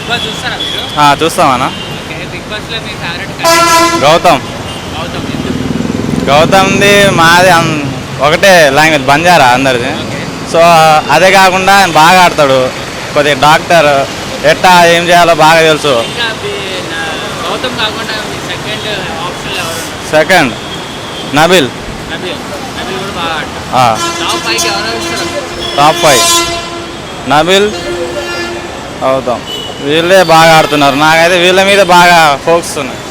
Big boss చూస్తారా మీరు? చూస్తామన్నా. Okay, big boss లో మీ ఫేవరెట్ గౌతమ్. గౌతమ్ ఎందుకు? గౌతమ్ది మాది ఒకటే లాంగ్వేజ్, బంజారా అందరిది. ఓకే. సో అదే కాకుండా ఆయన బాగా ఆడతాడు, కొద్దిగా డాక్టర్, ఎట్టా ఏం చేయాలో బాగా తెలుసు. ఇంకా గౌతమ్ కాకుండా మీ సెకండ్ ఆప్షన్ ఎవరు? సెకండ్ నబిల్. నబీల్. నబీల్ కూడా బాగా ఆడతారు. టాప్ 5 ఎవరు వస్తారు? టాప్ 5 నబిల్, గౌతమ్, వీళ్ళే బాగా ఆడుతున్నారు. నాకైతే వీళ్ళ మీద బాగా ఫోకస్ ఉన్నాయి.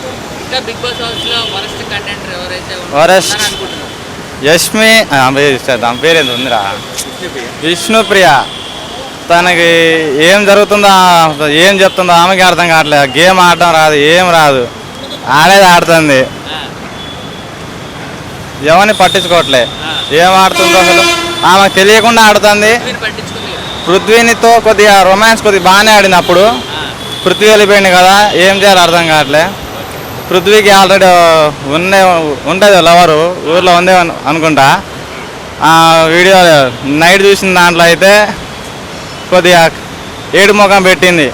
ఇంకా బిగ్ బాస్ హౌస్ లో వరస్ట్ కంటెంటర్ ఎవరైతే వరస్ట్ అనుకుంటున్నారు? యష్మి, దాని పేరేంది ఉందిరా, విష్ణుప్రియ. తనకి ఏం జరుగుతుందో, ఏం చెప్తుందో ఆమెకి అర్థం కావట్లేదు. గేమ్ ఆడడం రాదు, ఏం రాదు, ఆడేది ఆడుతుంది, ఎవరిని పట్టించుకోవట్లే. ఏం ఆడుతుందో అసలు ఆమెకు తెలియకుండా ఆడుతుంది. పృథ్వీనితో కొద్దిగా రొమాన్స్ కొద్దిగా బాగానే ఆడింది. అప్పుడు పృథ్వీ వెళ్ళిపోయింది కదా, ఏం చేయాలో అర్థం కావట్లే. పృథ్వీకి ఆల్రెడీ ఉంటుంది లవరు, ఊర్లో ఉందే అనుకుంటా. వీడియో నైట్ చూసిన దాంట్లో అయితే కొద్దిగా ఏడు ముఖం పెట్టింది.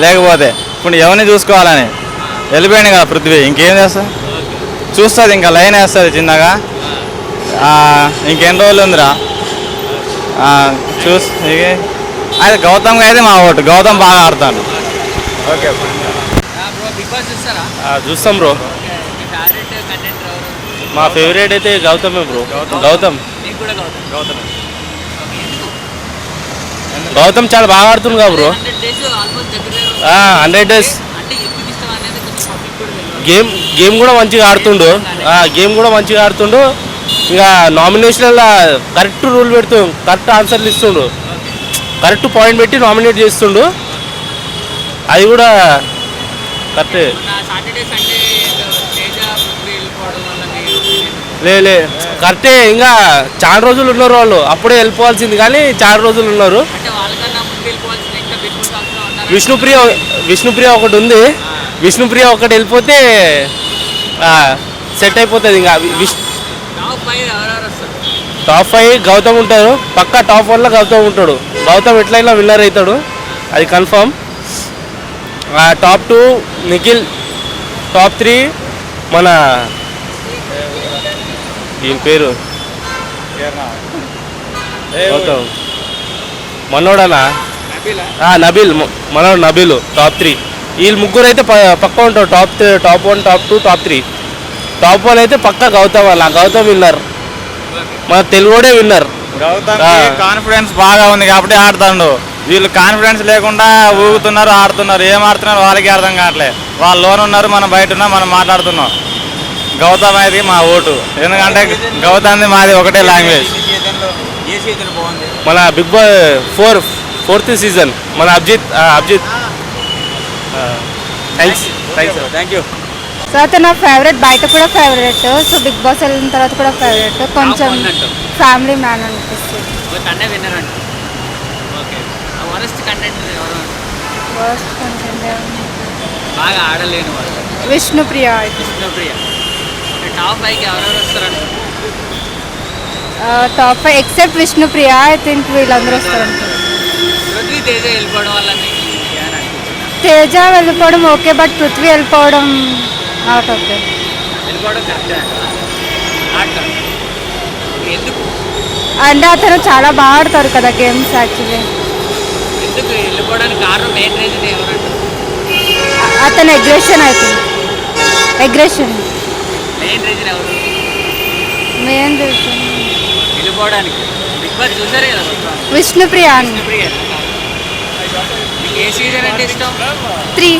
లేకపోతే ఇప్పుడు ఎవరిని చూసుకోవాలని వెళ్ళిపోయింది కదా పృథ్వీ, ఇంకేం చేస్తా, చూస్తుంది ఇంకా లైన్ వేస్తుంది చిన్నగా. ఇంకెన్ని రోజులు ఉందిరా అయితే గౌతమ్గా అయితే మా ఓటు. గౌతమ్ బాగా ఆడతాను. ఓకే, చూస్తాం బ్రో. మా ఫేవరెట్ అయితే గౌతమే బ్రో. గౌతమ్ గౌతమ్ చాలా బాగా ఆడుతుంది కదా బ్రో. 100 days గేమ్ కూడా మంచిగా ఆడుతుండు. ఇంకా నామినేషన్లో కరెక్ట్ రూల్ పెడుతూ కరెక్ట్ ఆన్సర్లు ఇస్తుండు, కరెక్ట్ పాయింట్ పెట్టి నామినేట్ చేస్తుండు. అది కూడా కరెక్టే. లే కరెక్టే. ఇంకా చాలా రోజులు ఉన్నారు వాళ్ళు, అప్పుడే వెళ్ళిపోవాల్సింది కానీ చాలా రోజులు ఉన్నారు. విష్ణుప్రియ ఒకటి ఉంది. విష్ణుప్రియ ఒకటి వెళ్ళిపోతే సెట్ అయిపోతుంది. ఇంకా టాప్ 5 గౌతమ్ ఉంటారు పక్కా. టాప్ 1లో గౌతమ్ ఉంటాడు. గౌతమ్ ఎట్లయినా విన్నర్ అవుతాడు, అది కన్ఫర్మ్. టాప్ 2 నిఖిల్. టాప్ 3 మన దీని పేరు గౌతమ్ మనోడనా, నబీల్. మనోడు నబీల్. టాప్ 3 వీళ్ళు ముగ్గురు అయితే పక్కా ఉంటారు. Top 1, top 2, top 3. టాప్ 1 అయితే పక్కా గౌతమ్. వాళ్ళ గౌతమ్ విన్నర్, మన తెలుగుడే విన్నర్. గౌతమ్ కాన్ఫిడెన్స్ బాగా ఉంది కాబట్టి ఆడుతాడు. వీళ్ళు కాన్ఫిడెన్స్ లేకుండా ఊగుతున్నారు, ఆడుతున్నారు. ఏం ఆడుతున్నారు వాళ్ళకి అర్థం కావట్లేదు. వాళ్ళు లోన్ ఉన్నారు, మనం బయట ఉన్నాం, మనం మాట్లాడుతున్నాం. గౌతమ్ అయితే మా ఓటు, ఎందుకంటే గౌతమ్ది మాది ఒకటే లాంగ్వేజ్. మన బిగ్ బాస్ 4th సీజన్ మన అభిజిత్. Thank you. సో అతను నా ఫేవరెట్, బయట కూడా ఫేవరెట్. సో బిగ్ బాస్ వెళ్ళిన తర్వాత కూడా ఫేవరెట్. కొంచెం ఫ్యామిలీ మ్యాన్ అనిపిస్తుంది. Vishnupriya. Top 5 except Vishnupriya, I think వీళ్ళందరూ వస్తారు. తేజ వెళ్ళిపోవడం ఓకే, బట్ పృథ్వీ వెళ్ళిపోవడం నాట్ ఓకే. అంటే అతను చాలా బాగా ఆడతారు కదా గేమ్స్. యాక్చువల్లీ అతను అగ్రెషన్ అవుతుంది. మెయిన్ విష్ణుప్రియ. 3